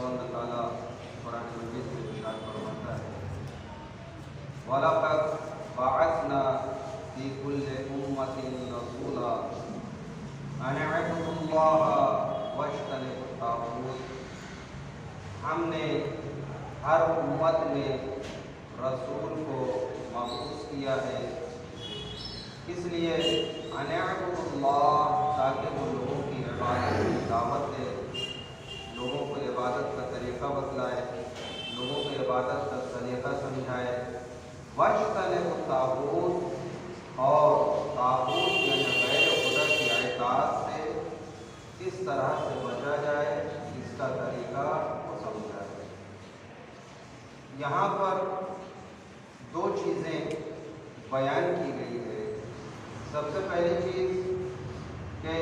خداوند تعالیٰ قرآن مجید میں ارشاد فرماتا ہے وَلَقَدْ بَعَثْنَا فِي كُلِّ أُمَّةٍ رَسُولًا أَنِ اعْبُدُوا اللَّهَ وَاجْتَنِبُوا الطَّاغُوتَ۔ ہم نے ہر امت میں رسول کو مبعوث کیا ہے، اس لیے ان اعبدوا اللہ، تاکہ وہ لوگوں کی عبادت کی دعوت دے، لوگوں کو عبادت کا طریقہ بتلائے، لوگوں کو عبادت کا طریقہ سمجھائے۔ واجتنبوا الطاغوت، اور طاغوت یعنی غیر خدا کی اطاعت سے کس طرح سے بچا جائے، اس کا طریقہ کو سمجھا جائے۔ یہاں پر دو چیزیں بیان کی گئی ہے۔ سب سے پہلی چیز کہ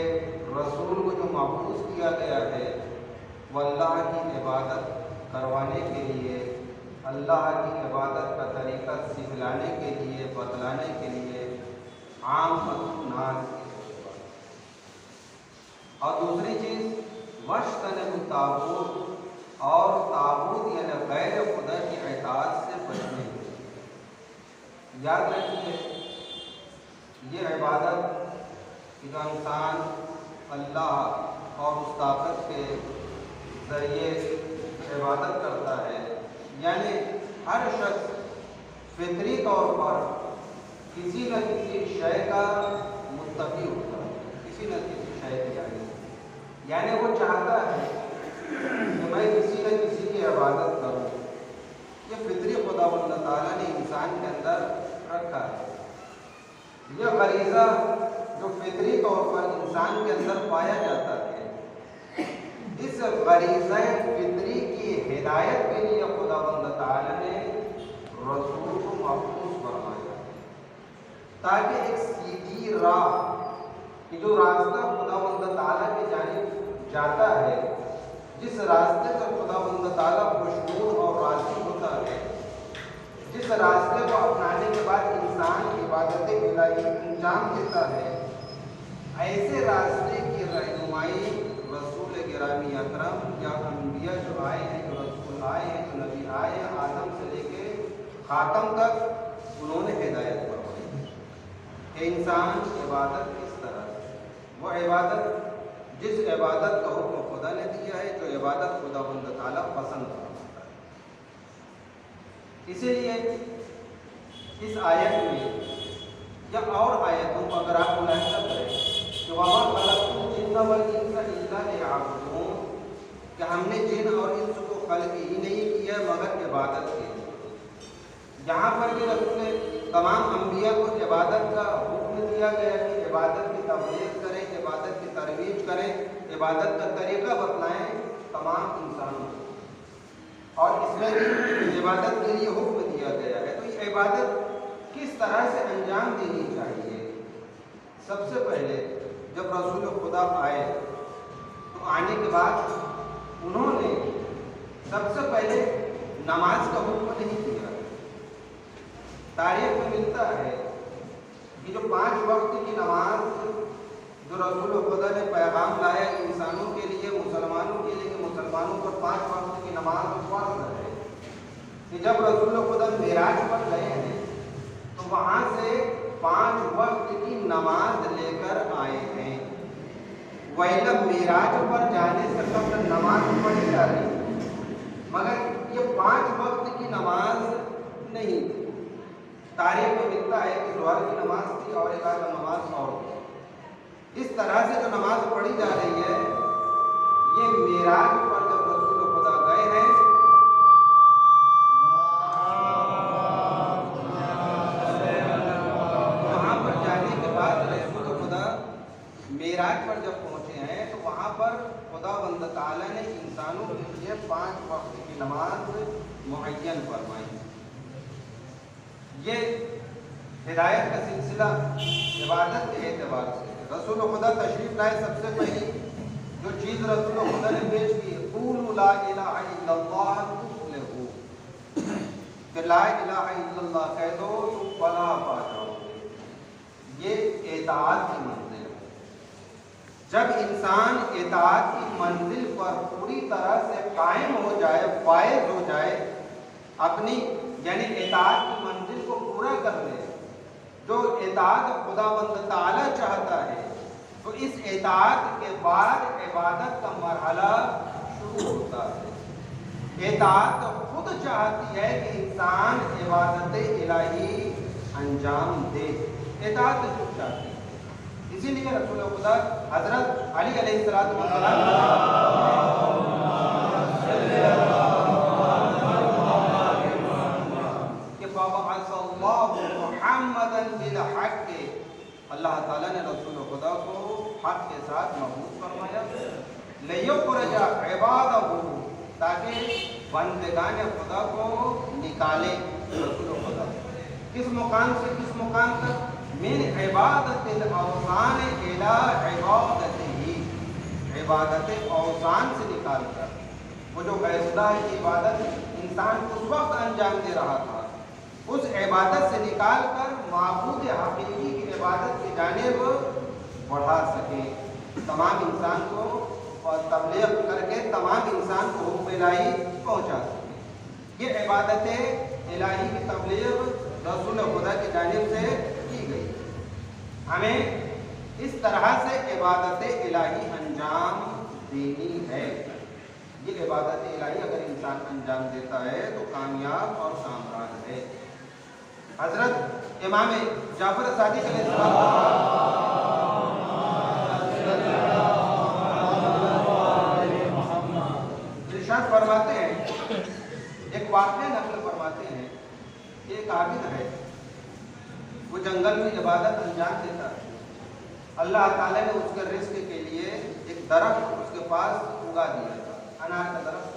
رسول کو جو مبعوث کیا گیا ہے وہ اللہ کی عبادت کروانے کے لیے، اللہ کی عبادت کا طریقہ سکھلانے کے لیے، بتلانے کے لیے، عام الناس کی بات۔ اور دوسری چیز واجتنبوا الطاغوت، اور طاغوت یعنی غیر خدا کی اطاعت سے بچنے کے لیے۔ یاد رکھیے یہ عبادت کہ جو انسان اللہ اور اس طاقت کے ذریعے عبادت کرتا ہے، یعنی ہر شخص فطری طور پر کسی نہ کسی شے کا متقی ہوتا ہے، کسی نہ کسی شے کی یعنی وہ چاہتا ہے کہ میں کسی نہ کسی کی عبادت کروں۔ یہ فطری خداوند تعالیٰ نے انسان کے اندر رکھا ہے۔ یہ غریزہ جو فطری طور پر انسان کے اندر پایا جاتا ہے، اس غریزہ فطری کی ہدایت کے لیے خداوند تعالیٰ نے رسول کو مبعوث فرمایا تاکہ ایک سیدھی راہ کہ جو راستہ خداوند تعالیٰ کی جانب جاتا ہے، جس راستے سے خداوند تعالیٰ خوشنود اور راضی ہوتا ہے، جس راستے کو اپنانے کے بعد انسان عبادت الہی انجام دیتا ہے، ایسے راستے کی رہنمائی رسول گرامی اکرم یا انبیاء جو آئے ہیں، جو رسول آئے ہیں، جو نبی آئے ہیں، آدم سے لے کے خاتم تک انہوں نے ہدایت فرمائی کہ انسان عبادت کس طرح سے، وہ عبادت جس عبادت کا حکم خدا نے دیا ہے، جو عبادت خداوند تعالیٰ پسند فرماتا ہے۔ اسی لیے اس آیت میں یا اور آیتوں کو اگر آپ ملاحظہ کریں کہ وَمَا خَلَقْتُ الْجِنَّ وَالْإِنسَ إِلَّا لِيَعْبُدُونِ، کہ ہم نے جن اور انس کو خلق ہی نہیں کیا مگر عبادت کے لیے۔ یہاں پر بھی رسول تمام انبیاء کو عبادت کا حکم دیا گیا کہ عبادت کی تبلیغ کریں، عبادت کی ترویج کریں، عبادت کا طریقہ بتلائیں تمام انسانوں کو، اور اس میں بھی عبادت کے لیے حکم دیا گیا ہے۔ تو یہ عبادت کس طرح سے انجام دینی چاہیے؟ سب سے پہلے جب رسول خدا آئے تو آنے کے بعد انہوں نے سب سے پہلے نماز کا حکم نہیں دیا۔ تاریخ میں ملتا ہے کہ جو 5 وقت کی نماز جو رسول خدا نے پیغام لایا انسانوں کے لیے، مسلمانوں کے لیے، کہ مسلمانوں پر 5 وقت کی نماز فرض ہے، کہ جب رسول خدا معراج پر گئے ہیں تو وہاں سے 5 وقت کی نماز لے کر آئے ہیں۔ وَإِلَّا معراج پر جانے سے قبل نماز پڑھی جا رہی ہے، مگر یہ 5 وقت کی نماز نہیں تھی۔ تاریخ میں ملتا ہے کہ ظہر کی نماز تھی اور ایک آدھ نماز اور تھی۔ اس طرح سے جو نماز پڑھی جا رہی ہے، یہ معراج پر جب رسول خدا گئے ہیں وہاں پر جانے کے بعد رسول خدا معراج پر جب پہنچے ہیں تو وہاں پر خداوند تعالیٰ نے انسانوں کے لیے 5 وقت کی نماز معین فرمائی۔ یہ ہدایت کا سلسلہ عبادت کے اعتبار سے رسول خدا تشریف لائے، سب سے پہلی جو چیز رسول خدا نے پیش کی قولوا لا الہ الا اللہ تفلحوا، کہ لا الہ الا اللہ کہہ دو تو فلاح پا جاؤ گے۔ یہ اطاعت کی منزل ہے۔ جب انسان اطاعت کی منزل پر پوری طرح سے قائم ہو جائے، فائز ہو جائے، اپنی یعنی اطاعت کی منزل کو پورا کر لے، جو اطاعت خداوند تعالی چاہتا ہے، تو اس اطاعت کے بعد عبادت کا مرحلہ شروع ہوتا ہے۔ اطاعت خود چاہتی ہے کہ انسان عبادت الہی انجام دے، اطاعت خود چاہتی ہے۔ اسی لیے رسول خدا حضرت علی علیہ السلام کہ فَبَعَثَ اللَّهُ مُحَمَّدًا بِالْحَقِّ، اللہ تعالیٰ نے رسول خدا کو حق کے ساتھ مبعوث فرمایا، لِيُخْرِجَ عِبَادَهُ، تاکہ بندگان خدا کو نکالے رسول خدا کس مقام سے کس مقام تک، من عبادت الاوثان الی عبادت ہی، عبادت اوثان سے نکال کر، وہ جو غیر اللہ کی عبادت انسان اس وقت انجام دے رہا تھا، اس عبادت سے نکال کر معبود حقیقی کی عبادت کی جانب بڑھا سکے، تمام انسان کو اور تبلیغ کر کے تمام انسان کو حکم الہی پہنچا سکے۔ یہ عبادت الہی کی تبلیغ رسول خدا کی جانب سے کی گئی۔ ہمیں اس طرح سے عبادت الہی انجام دینی ہے۔ یہ عبادت الہی اگر انسان انجام دیتا ہے تو کامیاب اور کامران ہے۔ حضرت امام جعفر صادق علیہ السلام ارشاد فرماتے ہیں، ایک واقعہ نقل فرماتے ہیں کہ ایک عابد ہے، وہ جنگل میں عبادت انجام دیتا ہے، اللہ تعالیٰ نے اس کے رزق کے لیے ایک درخت اس کے پاس اگا دیا تھا، انار کا درخت،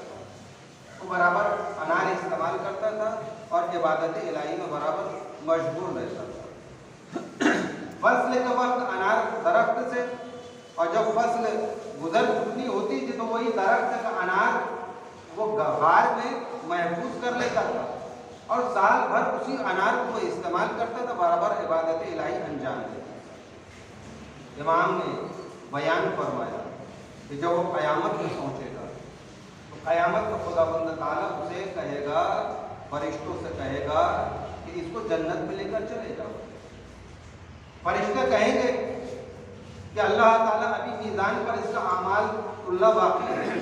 وہ برابر انار استعمال کرتا تھا اور عبادت الہی میں برابر مشغول رہتا تھا۔ فصل کے وقت انار درخت سے، اور جب فصل گزر چکنی ہوتی تھی تو وہی درخت کا انار وہ غار میں محفوظ کر لیتا تھا اور سال بھر اسی انار کو استعمال کرتا تھا، برابر عبادت الہی انجام دیتا۔ امام نے بیان فرمایا کہ جب وہ قیامت میں پہنچے گا تو قیامت میں خداوند تعالیٰ اسے کہے گا، فرشتوں سے کہے گا کہ اس کو جنت میں لے کر چلے جاؤ۔ فرشتے کہیں گے کہ اللہ تعالیٰ ابھی میزان پر اس کا اعمال اللہ باقی ہے۔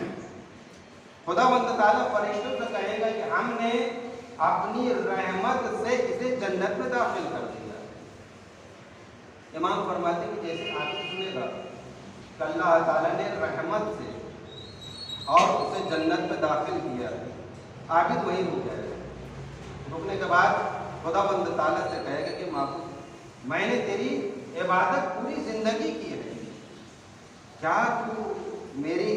خداوند تعالیٰ فرشتوں سے کہے گا کہ ہم نے اپنی رحمت سے اسے جنت میں داخل کر دیا۔ امام فرماتے ہیں کہ جیسے عابد سنے گا کہ اللہ تعالیٰ نے رحمت سے اور اسے جنت میں داخل کیا ہے، عابد وہیں رک جائے گا۔ رکنے کے بعد خداوند تعالیٰ سے کہے گا کہ معبود، میں نے تیری عبادت پوری زندگی کی ہے، کیا تو میری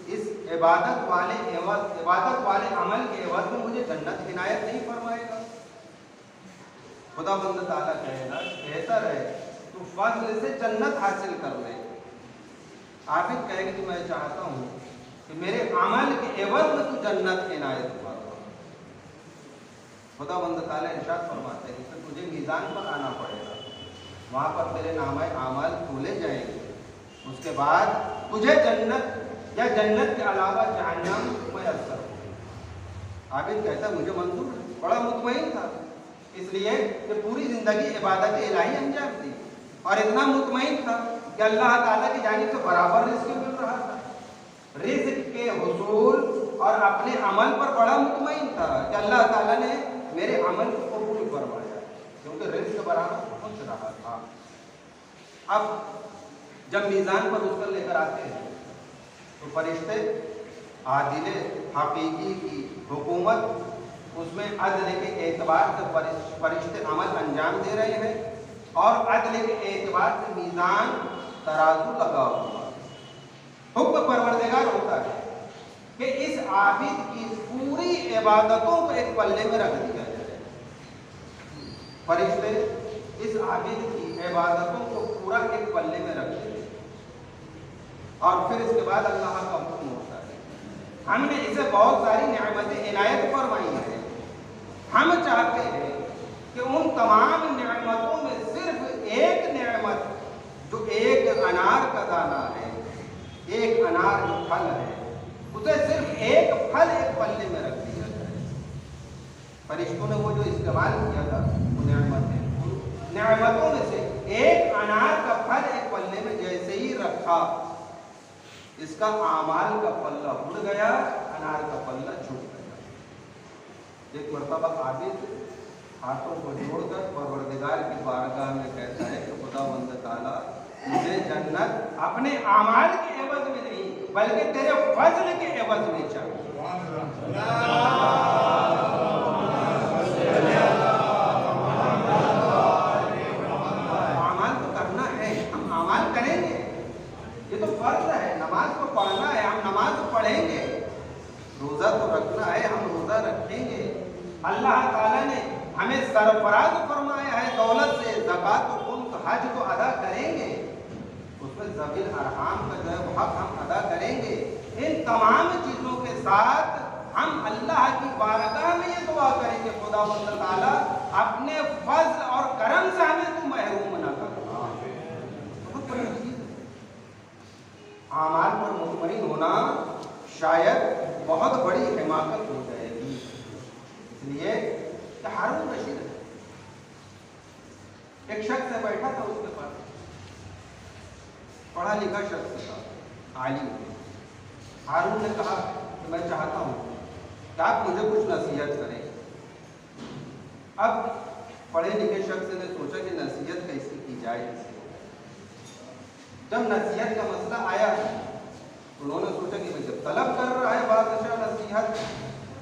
اس عبادت والے عمل کے عوض میں مجھے جنت عنایت نہیں فرمائے گا؟ خداوند تعالیٰ کہے گا بہتر ہے تو فضل سے جنت حاصل کر لے۔ عابد کہے گا کہ میں چاہتا ہوں کہ میرے عمل کے عوض میں تو جنت عنایت فرما۔ خداوند تعالیٰ ارشاد فرماتے ہیں کہ تجھے میزان پر آنا پڑے گا، وہاں پر تیرے نامہ اعمال کھولے جائیں گے، اس کے بعد تجھے جنت یا جنت کے علاوہ جہنم میسر ہو۔ عابد کہتا ہے مجھے منظور ہے، بڑا مطمئن تھا، اس لیے کہ پوری زندگی عبادت الہی انجام دی اور اتنا مطمئن تھا کہ اللہ تعالیٰ کی جانب سے برابر رزق مل رہا تھا، رزق کے حصول اور اپنے عمل پر بڑا مطمئن تھا کہ اللہ تعالیٰ نے میرے عمل کو قبول فرمایا کیونکہ رزق برابر پہنچ رہا تھا۔ اب جب میزان پر اس کو لے کر آتے ہیں تو فرشتے عادل حقیقی کی حکومت، اس میں عدل کے اعتبار سے فرشتے عمل انجام دے رہے ہیں اور عدل کے اعتبار سے میزان ترازو لگا ہوا۔ حکم پروردگار ہوتا ہے کہ اس عابد کی پوری عبادتوں کو ایک پلے میں رکھ دیا جائے۔ فرشتے اس عابد کی عبادتوں کو پورا ایک پلے میں رکھ دیں اور پھر اس کے بعد اللہ کا حکم ہوتا ہے۔ ہم نے اسے بہت ساری نعمتیں عنایت فرمائی ہیں، ہم چاہتے ہیں کہ ان تمام نعمتوں میں صرف ایک نعمت جو ایک انار کا دانہ ہے، ایک انار جو پھل ہے اسے صرف ایک پھل ایک پلے میں رکھ دیا جائے. فرشتوں نے وہ جو استعمال کیا تھا وہ نعمتوں میں سے ایک انار کا پھل ایک پلے میں جیسے ہی رکھا، اس کا اعمال کا پلہ اڑ گیا، انار کا پلہ چھوٹ گیا. ایک مرتبہ عابد ہاتھوں کو جوڑ کر پروردگار کی بارگاہ میں کہتا ہے کہ خداوند تعالیٰ مجھے جنت اپنے اعمال کے عوض میں نہیں بلکہ تیرے فضل کے عوض میں چاہیے. اعمال تو کرنا ہے، ہم اعمال کریں گے، یہ تو فرض ہے. نماز کو پڑھنا ہے، ہم نماز پڑھیں گے. روزہ تو رکھنا ہے، ہم روزہ رکھیں گے. اللہ تعالیٰ نے ہمیں سرفراز فرمایا ہے دولت سے، زکوٰۃ و خمس حج کو ادا کریں گے، اس میں ذوی الارحام کا جو ہے وہ حق ہم ادا کریں گے. ان تمام چیزوں کے ساتھ ہم اللہ کی بارگاہ میں یہ دعا کریں گے خداوند تعالیٰ اپنے فضل اور کرم سے ہمیں تو محروم نہ کرنا. بہت بڑی چیز ہے. اعمال پر مطمئن ہونا شاید بہت بڑی حماقت ہو جائے گی. اس لیے کہ ہارون رشید ایک شخص سے بیٹھا تھا، اس کے پاس پڑھا لکھا شخص تھا، عالم. ہارون نے کہا کہ میں چاہتا ہوں کہ آپ مجھے کچھ نصیحت کریں. اب پڑھے لکھے شخص نے سوچا کہ نصیحت کیسے کی جائے. جب نصیحت کا مسئلہ آیا انہوں نے سوچا کہ جب طلب کر رہا ہے بادشاہ نصیحت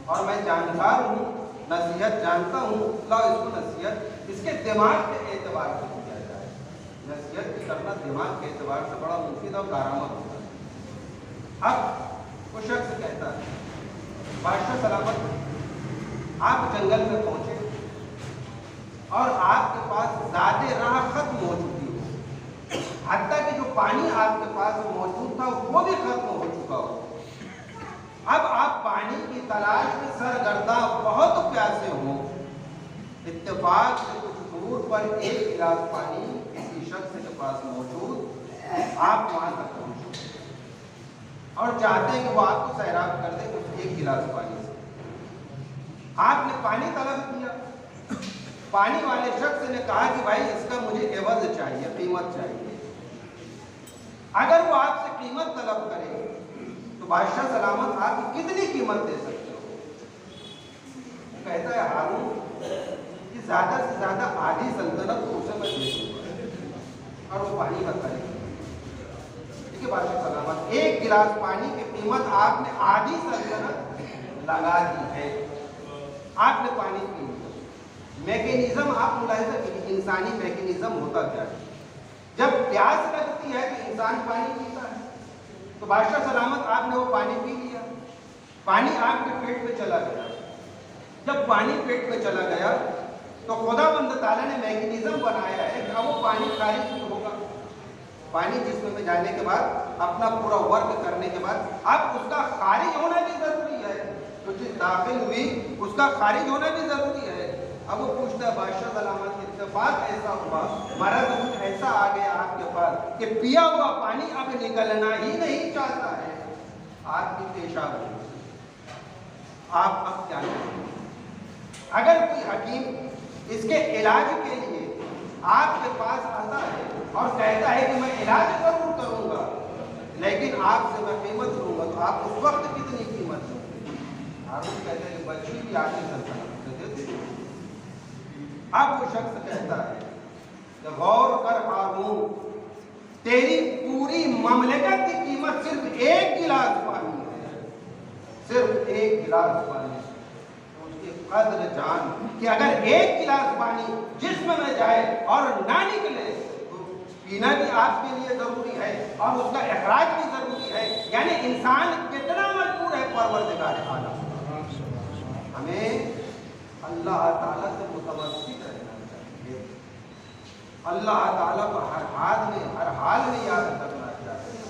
اور میں جانکار ہوں، نصیحت جانتا ہوں، لا اس کو نصیحت اس کے دماغ کے اعتبار سے کیا جائے. نصیحت کی کرنا دماغ کے اعتبار سے بڑا مفید اور کارآمد ہوتا ہے. اب وہ شخص کہتا ہے بادشاہ سلامت، آپ جنگل میں پہنچے اور آپ کے پاس زیادہ راہ ختم ہو چکی ہو، حتیٰ کہ جو پانی آپ کے پاس موجود تھا وہ بھی ختم ہو چکا ہو. اب آپ پانی کی تلاش میں سرگرداں، بہت پیاسے ہوں. اتفاق سے کچھ دور پر ایک گلاس پانی کسی شخص کے پاس موجود، آپ وہاں تک پہنچے اور چاہتے ہیں کہ وہ آپ کو سیراب کر دے اس ایک گلاس پانی سے. آپ نے پانی طلب کیا. پانی والے شخص نے کہا کہ بھائی اس کا مجھے عوض چاہیے، قیمت چاہیے. اگر وہ آپ سے قیمت طلب کرے تو بادشاہ سلامت آپ کتنی قیمت دے سکتے ہو؟ کہتا ہے ہارون کہ زیادہ سے زیادہ آدھی سلطنت کو اسے میں دے دوں گا اور وہ پانی بتا دے. ٹھیک ہے بادشاہ سلامت، ایک گلاس پانی کی قیمت آپ نے آدھی سلطنت لگا دی ہے. آپ نے پانی پی لیا. میکینزم آپ ملاحظہ کیجیے، انسانی میکینزم ہوتا کیا ہے. جب پیاس لگتی ہے تو انسان پانی پیتا ہے. تو بادشاہ سلامت آپ نے وہ پانی پی لیا، پانی آپ کے پیٹ میں چلا گیا. جب پانی پیٹ میں چلا گیا تو خداوند تعالیٰ نے میکینزم بنایا ہے کہ اب وہ پانی خارج نہیں ہوگا. پانی جسم میں جانے کے بعد اپنا پورا ورک کرنے کے بعد اب اس کا خارج ہونا بھی ضروری ہے. جو چیز داخل ہوئی اس کا خارج ہونا بھی ضروری ہے. اب وہ پوچھتا ہے بادشاہ سلامت اتفاق ایسا ہوا، مرض کچھ ایسا آ گیا آپ کے پاس کہ پیا ہوا پانی اب نکلنا ہی نہیں چاہتا ہے، آپ کی پیشاب ہو، آپ اب کیا کریں؟ اگر کوئی حکیم اس کے علاج کے لیے آپ کے پاس آتا ہے اور کہتا ہے کہ میں علاج ضرور کروں گا لیکن آپ سے میں قیمت لوں گا، تو آپ اس وقت کتنی قیمت لیں گے؟ ہارون کہتے ہیں کہ بچی بھی آگے سلطنت سے دے دے. اب وہ شخص کہتا ہے کہ غور کر ہارون، تیری پوری مملکت کی قیمت صرف ایک گلاس پانی ہے، صرف ایک گلاس پانی. اس کی قدر جان کہ اگر ایک گلاس پانی جسم میں جائے اور نہ نکلے تو پینا بھی آپ کے لیے ضروری ہے اور اس کا اخراج بھی ضروری ہے. یعنی انسان کتنا مجبور ہے پروردگار عالم. ہمیں اللہ تعالیٰ سے متوسط رہنا چاہیے، اللہ تعالیٰ کو ہر حال میں یاد کرنا چاہیے،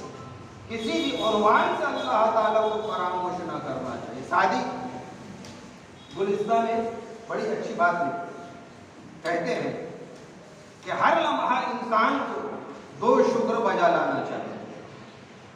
کسی بھی عنوان سے اللہ تعالیٰ کو فراموش نہ کرنا چاہیے. سعدی گلستہ میں بڑی اچھی بات کہتے ہیں کہ ہر لمحہ انسان کو دو شکر بجا لانا چاہیے.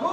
2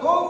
2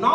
9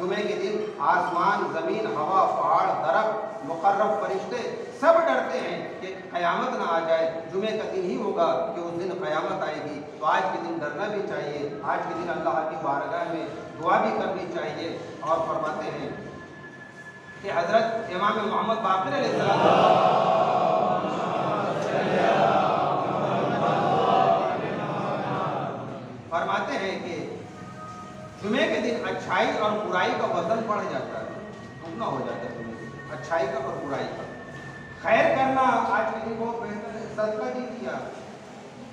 جمعے کے دن آسمان، زمین، ہوا، پہاڑ، درخت، مقرب فرشتے سب ڈرتے ہیں کہ قیامت نہ آ جائے۔ جمعے کا دن ہی ہوگا کہ اس دن قیامت آئے گی، تو آج کے دن ڈرنا بھی چاہیے، آج کے دن اللہ کی بارگاہ میں دعا بھی کرنی چاہیے۔ اور فرماتے ہیں کہ حضرت امام محمد باقر علیہ السلام فرماتے ہیں کہ جمعے کے دن اچھائی اور برائی کا وزن بڑھ جاتا ہے، دگنا ہو جاتا ہے جمعے کے دن، اچھائی کا اور برائی کا۔ خیر کرنا آج کے دن بہت بہتر ہے، صدقہ دیجیے آپ،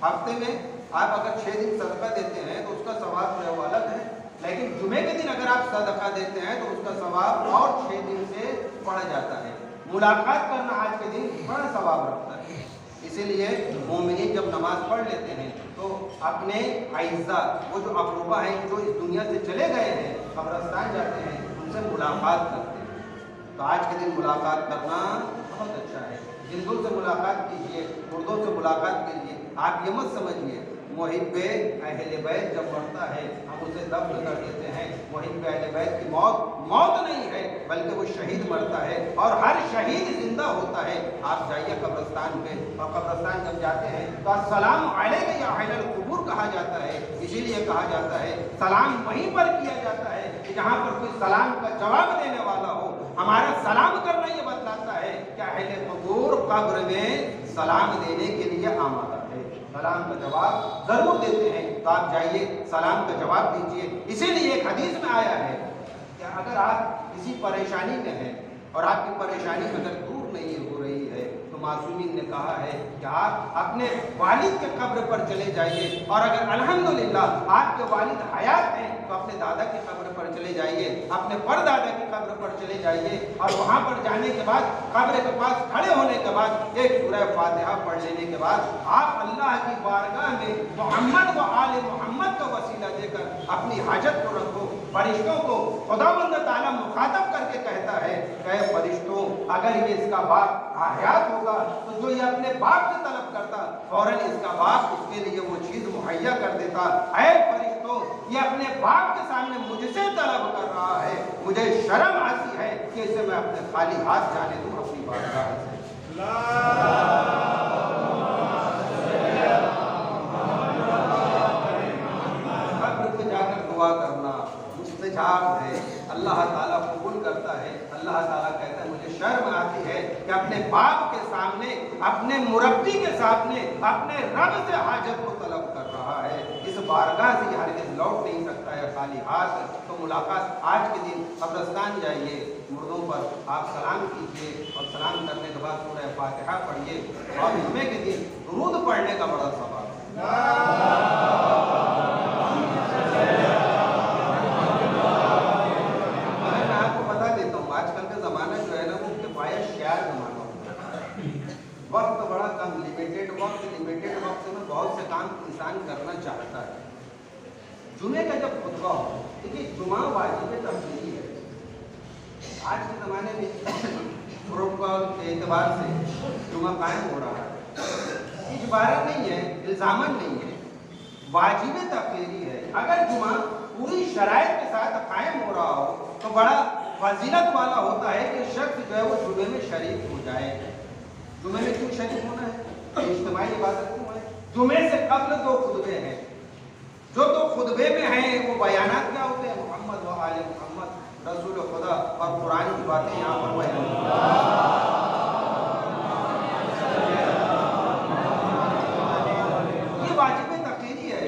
ہفتے میں آپ اگر 6 دن صدقہ دیتے ہیں تو اس کا ثواب جو ہے وہ الگ ہے، لیکن جمعے کے دن اگر آپ صدقہ دیتے ہیں تو اس کا ثواب اور 6 دن سے بڑھ جاتا ہے۔ ملاقات کرنا آج کے دن بڑا ثواب رکھتا ہے، اسی لیے مومنین جب نماز پڑھ لیتے ہیں تو اپنے اعزاء، وہ جو اقربا ہیں جو اس دنیا سے چلے گئے ہیں، قبرستان جاتے ہیں، ان سے ملاقات کرتے ہیں۔ تو آج کے دن ملاقات کرنا بہت اچھا ہے، ہندو سے ملاقات کیجیے، اردو سے ملاقات کیجیے۔ آپ یہ مت سمجھیے محب اہل بیت جب مرتا ہے ہم اسے دفن کر دیتے ہیں، محب اہل بیت کی موت نہیں ہے، بلکہ وہ شہید مرتا ہے، اور ہر شہید زندہ ہوتا ہے۔ آپ جائیے قبرستان پہ، اور قبرستان جب جاتے ہیں تو السلام علیک یا اہل القبور کہا جاتا ہے، اسی لیے کہا جاتا ہے سلام وہیں پر کیا جاتا ہے کہ جہاں پر کوئی سلام کا جواب دینے والا ہو۔ ہمارا سلام کرنا یہ بتلاتا ہے کہ اہل قبور قبر میں سلام دینے کے لیے آمادہ ہے، سلام کا جواب ضرور دیتے ہیں۔ تو آپ جائیے سلام کا جواب دیجیے۔ اسی لیے ایک حدیث میں آیا ہے کہ اگر آپ کسی پریشانی میں ہیں اور آپ کی پریشانی اگر دور نہیں ہو رہی ہے تو معصومین نے کہا ہے کہ آپ اپنے والد کے قبر پر چلے جائیے، اور اگر الحمدللہ آپ کے والد حیات ہیں تو اپنے دادا کی قبر پر چلے جائیے، اپنے پردادا کی قبر پر چلے جائیے، اور وہاں پر جانے کے بعد قبر کے پاس کھڑے ہونے کے بعد ایک سورہ فاتحہ پڑھ لینے کے بعد آپ اللہ کی بارگاہ میں محمد و آل محمد کا وسیلہ دے کر اپنی حاجت کو رکھو۔ فرشتوں کو خداوند تعالیٰ مخاطب کر کے کہتا ہے کہ اے فرشتوں، اگر یہ اس کا باپ حیات ہوگا تو جو یہ اپنے باپ سے طلب کرتا فوراً اس کا باپ اس کے لیے وہ چیز مہیا کر دیتا۔ اے فرشتوں، یہ اپنے باپ کے سامنے مجھ سے طلب کر رہا ہے، مجھے شرم آتی ہے کہ اسے میں اپنے خالی ہاتھ جانے دوں اپنی بارگاہ سے۔ قبر پہ جا کر دعا کرنا مستجاب ہے، اللہ تعالیٰ قبول کرتا ہے۔ اللہ تعالیٰ کہتا ہے مجھے شرم آتی ہے کہ اپنے باپ کے سامنے، اپنے مربی کے سامنے اپنے رب سے حاجت کو طلب کر رہا ہے، اس بارگاہ سے ہرگز لوٹ نہیں سکتا ہے خالی ہاتھ۔ تو ملاقات آج کے دن قبرستان جائیے، مردوں پر آپ سلام کیجیے، اور سلام کرنے کے بعد سورہ فاتحہ پڑھیے، اور جمعے کے دن درود پڑھنے کا بڑا ثواب ہے۔ وقت بڑا کم، لمیٹڈ وقت میں بہت سے کام انسان کرنا چاہتا ہے۔ جمعے کا جب خطبہ ہو، دیکھیے جمعہ واجب تفریحی ہے، آج کے زمانے میں پروٹوکول کے اعتبار سے جمعہ قائم ہو رہا ہے، اجباری نہیں ہے، الزامن نہیں ہے، واجب تفریحی ہے۔ اگر جمعہ پوری شرائط کے ساتھ قائم ہو رہا ہو تو بڑا فضیلت والا ہوتا ہے کہ شخص جو ہے وہ جمعے میں شریک ہو جائے۔ جمعے میں کیوں شریک ہونا ہے؟ اجتماعی عبادت کیوں ہے؟ جمعے سے قبل 2 خطبے ہیں، جو 2 خطبے میں ہیں وہ بیانات کیا ہوتے ہیں؟ محمد و آل محمد، رسول خدا، اور قرآن کی باتیں یہاں پر بیان ہوتی ہیں۔ یہ واجب تقریری ہے۔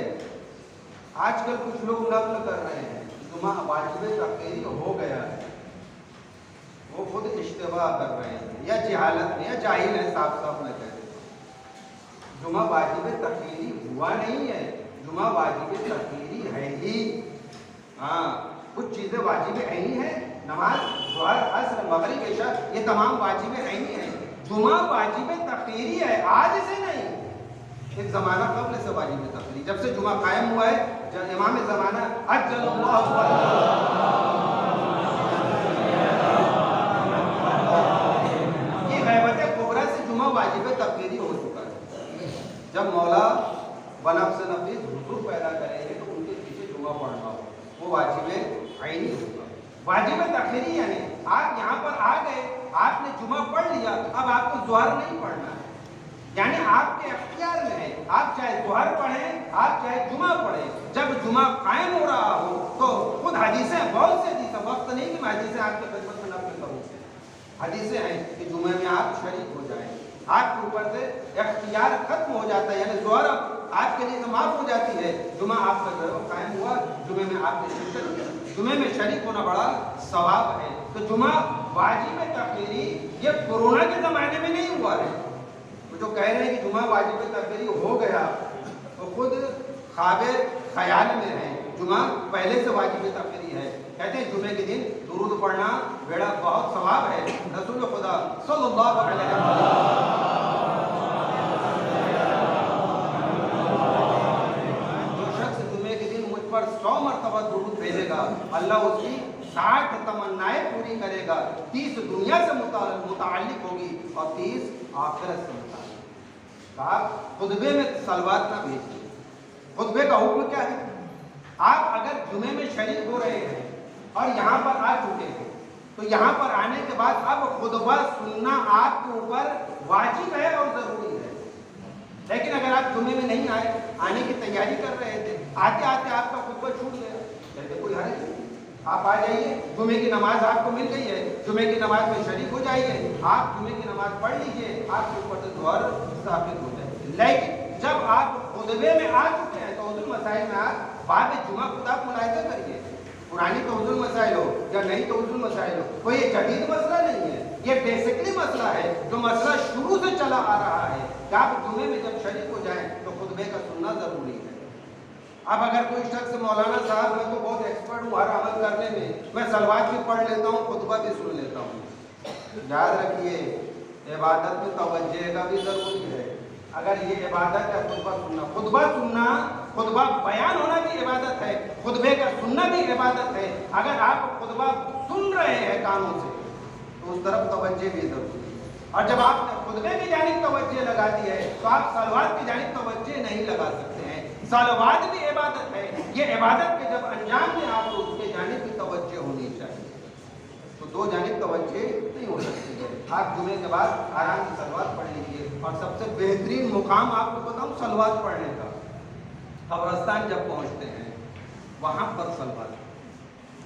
آج کل کچھ لوگ نقل کر رہے ہیں جمعہ واجب تقریری ہو گیا ہے، وہ خود اشتباہ کر رہے ہیں، یا جہالت میں یا جاہل ہے، صاف میں کہتے ہیں جمعہ واجب تقریری ہوا نہیں ہے، جمعہ واجب تقریری ہے ہی۔ ہاں، کچھ چیزیں واجب عینی ہیں، نماز ظہر عصر مغرب عشاء یہ تمام واجب عینی ہیں، جمعہ واجب تقریری ہے، آج سے نہیں، ایک زمانہ قبل سے واجب تقریری، جب سے جمعہ قائم ہوا ہے، جب امام زمانہ عجل اللہ واجب تقریری ہو چکا ہے۔ جب مولا بنفس نفیس حضور پیدا کریں گے تو ان کے پیچھے جمعہ پڑھنا ہو، وہ واجب عینی ہوگا۔ واجب تاخیری یعنی آپ یہاں پر آ گئے، آپ نے جمعہ پڑھ لیا، اب آپ کو ظہر نہیں پڑھنا ہے، یعنی آپ کے اختیار میں ہے، آپ چاہے ظہر پڑھیں، آپ چاہے جمعہ پڑھیں، جب جمعہ قائم ہو رہا ہو تو خود حدیثیں، بہت سے حدیثیں، وقت نہیں کہ میں حدیثیں آپ کے خدمت میں نقل کروں، حدیثیں ہیں کہ جمعے میں آپ شریک ہو جائیں، آپ کے اوپر سے اختیار ختم ہو جاتا ہے، یعنی ظہر آپ کے لیے تو معاف ہو جاتی ہے، جمعہ آپ کا جو ہے قائم ہوا، جمعے میں آپ نے شرکت کی، جمعے میں شریک ہونا بڑا ثواب ہے۔ تو جمعہ واجب تاخیری یہ کورونا کے زمانے میں نہیں ہوا ہے، جو کہہ رہے ہیں کہ جمعہ واجب تاخیری ہو گیا تو خود خواب خیال میں ہے، جمعہ پہلے سے واجب تاخیری ہے۔ کہتے ہیں جمعے کے دن درود پڑھنا بیڑا بہت ثواب ہے۔ رسول خدا صلی اللہ علیہ وسلم جو شخص جمعے کے دن مجھ پر 100 مرتبہ درود بھیجے گا، اللہ اس کی 60 تمنائیں پوری کرے گا، 30 دنیا سے متعلق ہوگی اور 30 آخرت سے متعلق۔ آپ خطبے میں صلوات نہ بھیجیے۔ خطبے کا حکم کیا ہے؟ آپ اگر جمعے میں شریک ہو رہے ہیں اور یہاں پر آ چکے ہیں تو یہاں پر آنے کے بعد اب خطبہ سننا آپ کے اوپر واجب ہے اور ضروری ہے۔ لیکن اگر آپ جمعے میں نہیں آئے، آنے کی تیاری کر رہے تھے، آتے آتے آپ کا خطبہ چھوٹ گیا، کہتے کوئی حرج نہیں، آپ آ جائیے، جمعے کی نماز آپ کو مل گئی ہے، جمعے کی نماز میں شریک ہو جائیے، آپ جمعے کی نماز پڑھ لیجئے، آپ کے اوپر سے ظہر ثابت ہو جائے۔ لیکن جب آپ خطبے میں آ چکے ہیں تو حضور مسائل میں آپ بعد جمعہ خود آپ ملاحظہ کریے، پرانی توضیح المسائل ہو یا نئی توضیح المسائل ہو، کوئی یہ جدید مسئلہ نہیں ہے، یہ بیسکلی مسئلہ ہے جو مسئلہ شروع سے چلا آ رہا ہے کہ آپ جمعے میں جب شریک ہو جائیں تو خطبے کا سننا ضروری ہے۔ اب اگر کوئی شخص مولانا صاحب میں تو بہت ایکسپرٹ ہوں ہر عمل کرنے میں صلوات بھی پڑھ لیتا ہوں، خطبہ بھی سن لیتا ہوں، یاد رکھیے عبادت میں توجہ کا بھی ضروری ہے۔ اگر یہ عبادت ہے خطبہ سننا، خطبہ بیان ہونا بھی عبادت ہے، خطبے کا سننا بھی عبادت ہے۔ اگر آپ خطبہ سن رہے ہیں کانوں سے تو اس طرف توجہ بھی ضروری ہے، اور جب آپ نے خطبے کی جانب توجہ لگا دی ہے تو آپ صلوات کی جانب توجہ نہیں لگا سکتے ہیں۔ صلوات بھی عبادت ہے، یہ عبادت کے جب انجام میں آپ کو اس کے جانب بھی توجہ ہونی چاہیے، تو دو جانب توجہ نہیں ہو سکتی ہے۔ آپ جمعے کے بعد آرام سے صلوات پڑھ لیجیے، اور سب سے بہترین مقام آپ کو بتاؤں صلوات پڑھنے کا، قبرستان جب پہنچتے ہیں وہاں پر صلوات،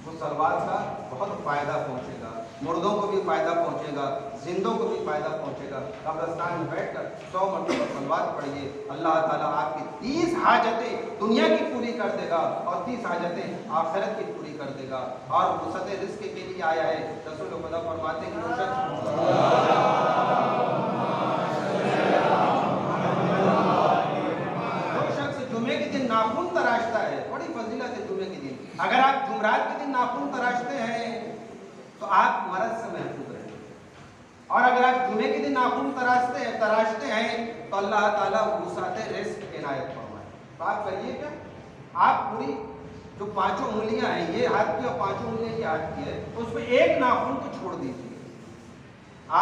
وہ صلوات کا بہت فائدہ پہنچے گا، مردوں کو بھی فائدہ پہنچے گا، زندوں کو بھی فائدہ پہنچے گا۔ قبرستان میں بیٹھ کر 100 مرتبہ صلوات پڑھیے، اللہ تعالیٰ آپ کی 30 حاجتیں دنیا کی پوری کر دے گا اور 30 حاجتیں آخرت کی پوری کر دے گا۔ اور وسعت رزق کے لیے آیا ہے، رسول خدا فرماتے ہیں کہ جو شخص جمعے کے دن ناخن تراشتا ہے، بڑی فضیلت ہے جمعے کے دن، اگر آپ جمعرات کے دن ناخن تراشتے ہیں تو آپ مرض سے محفوظ رہیں، اور اگر آپ جمعے کے دن ناخن تراشتے ہیں تو اللہ تعالیٰ وسعت رزق عنایت فرمائے۔ تو آپ کریے کیا، آپ پوری جو 5 انگلیاں ہیں، یہ ہاتھ کی اور 5 انگلیاں یہ ہاتھ کی ہے، اس میں ایک ناخن کو چھوڑ دیجیے،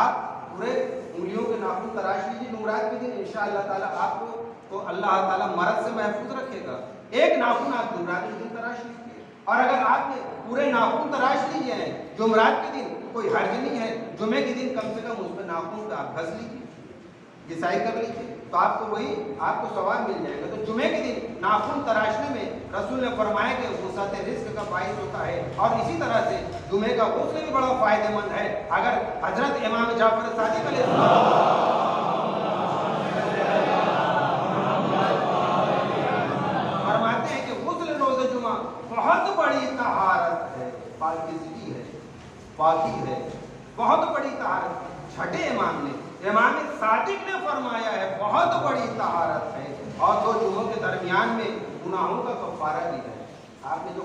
آپ پورے انگلیوں کے ناخن تراش لیجیے جمعرات کے دن، انشاءاللہ تعالیٰ آپ کو اللہ تعالیٰ مرض سے محفوظ رکھے گا۔ ایک ناخن آپ جمعرات کے دن تراش لیجیے، اور اگر آپ نے پورے ناخن تراش لیجیے ہیں جمعرات کے دن، کوئی حرج نہیں ہے، جمعے کے دن کم سے کم اس پہ ناخن پہ آپ گھس لیجیے، گسائی کر لیجیے، تو آپ کو وہی آپ کو ثواب مل جائے گا۔ تو جمعے کے دن ناخن تراشنے میں رسول نے فرمایا کہ وسعت رزق کا باعث ہوتا ہے، اور اسی طرح سے جمعے کا غسل بھی بڑا فائدہ مند ہے۔ اگر حضرت امام جعفر صادق علیہ السلام فرماتے ہیں کہ غسل روز جمعہ بہت بڑی طہارت ہے، پاکیزگی ہے، پاکی ہے، بہت بڑی طہارت۔ چھٹے امام نے، امام صادق نے فرمایا ہے بہت بڑی طہارت ہے، اور 2 جمعوں کے درمیان میں گناہوں کا کفارہ بھی ہے۔ آپ نے جو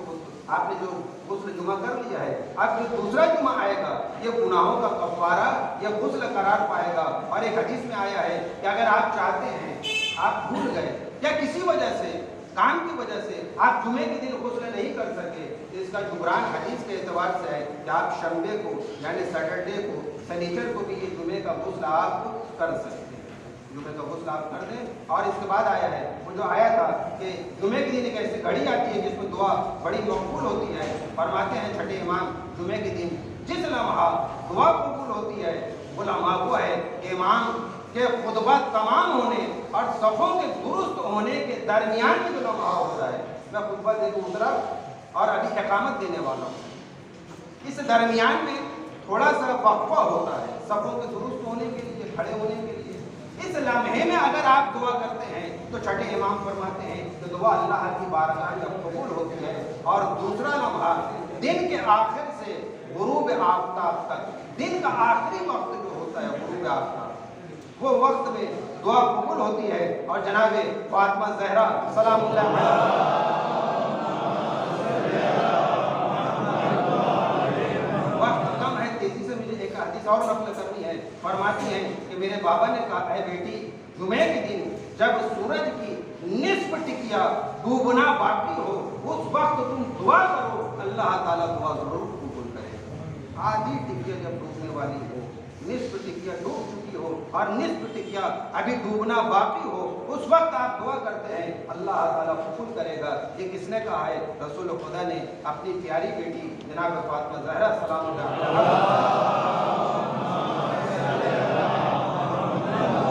غسل جمعہ کر لیا ہے، اب جو دوسرا جمعہ آئے گا یہ گناہوں کا کفارہ یا غسل قرار پائے گا۔ اور ایک حدیث میں آیا ہے کہ اگر آپ چاہتے ہیں، آپ بھول گئے یا کسی وجہ سے، کام کی وجہ سے آپ جمعے کے دن غسل نہیں کر سکے، تو اس کا جبران حدیث کے اعتبار سے ہے کہ آپ شنبے کو یعنی سیٹرڈے کو، سنیچر کو بھی یہ جمعے کا غسل آپ کر سکتے ہیں۔ جمعے کا غسل آپ کر دیں. اور اس کے بعد آیا ہے وہ جو آیا تھا کہ جمعے کے دن ایک ایسی گھڑی آتی ہے جس میں دعا بڑی مقبول ہوتی ہے. فرماتے ہیں چھٹے امام جمعے کے دن جس لمحہ دعا قبول ہوتی ہے وہ لمحہ وہ ہے کہ امام کے خطبہ تمام ہونے اور صفوں کے درست ہونے کے درمیان میں جو لمحہ ہوتا ہے. میں خطبہ دے دوں ادھر اور ابھی اقامت دینے والا ہوں. اس درمیان میں تھوڑا سا وقفہ ہوتا ہے صفوں کے درست ہونے کے لیے, کھڑے ہونے کے لیے. اس لمحے میں اگر آپ دعا کرتے ہیں تو چھٹے امام فرماتے ہیں کہ دعا اللہ کی بارگاہ میں قبول ہوتی ہے. اور دوسرا لمحہ دن کے آخر سے غروب آفتاب تک, دن کا آخری وقت جو ہوتا ہے غروب آفتاب, وہ وقت میں دعا قبول ہوتی ہے. اور جناب فاطمہ زہرا سلام اللہ علیہا, وقت کم ہے, تیزی سے مجھے ایک حدیث اور نقل کرنی ہے. فرماتی ہیں کہ میرے بابا نے کہا ہے بیٹی جمعے کے دن جب سورج کی نصف ٹکیا ڈوبنا باقی ہو اس وقت تم دعا کرو, اللہ تعالیٰ دعا ضرور قبول کرے. آدھی ٹکیا جب ڈوبنے والی ہو, نصف ٹکیا ڈوب چکی ہو اور نصف ٹکیا ابھی ڈوبنا باقی ہو, اس وقت آپ دعا کرتے ہیں اللہ تعالیٰ قبول کرے گا. یہ کس نے کہا ہے؟ رسول خدا نے اپنی پیاری بیٹی جناب فاطمہ زہرا سلام اللہ علیہا.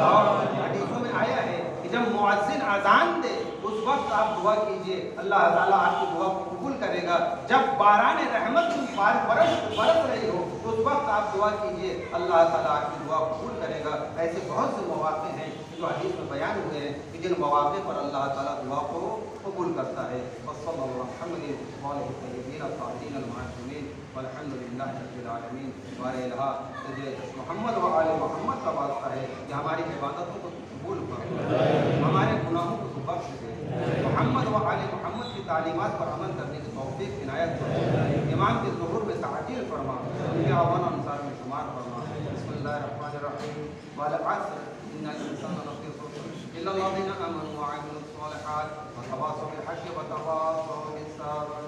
اور حدیثوں میں آیا ہے کہ جب مؤذن اذان دے اس وقت آپ دعا کیجئے, اللہ تعالیٰ آپ کی دعا کو قبول کرے گا. جب باران رحمت کی برس رہی ہو اس وقت آپ دعا کیجئے, اللہ تعالیٰ آپ کی دعا قبول کرے گا. ایسے بہت سے مواقع ہیں جو حدیث میں بیان ہوئے ہیں کہ جن مواقع پر اللہ تعالیٰ دعا کو قبول کرتا ہے. وصلی اللہ علیہ الطیبین الطاہرین المعصومین والحمد للہ رب العالمین. ہمارے الہا تجھے محمد و آل محمد کا واسطہ ہے کہ ہماری عبادتوں کو قبول کر, ہمارے گناہوں کو بخش دے, محمد و آل محمد کی تعلیمات پر عمل کرنے کی توفیق عنایت فرما, امام کے ظہور میں تعجیل فرما, انہیں اعوان انصار میں شمار فرما. بسم اللہ الرحمن الرحیم. والعصر ان الانسان لفی خسر الا الذین آمنوا وعملوا الصالحات وتواصوا بالحق وتواصوا بالصبر.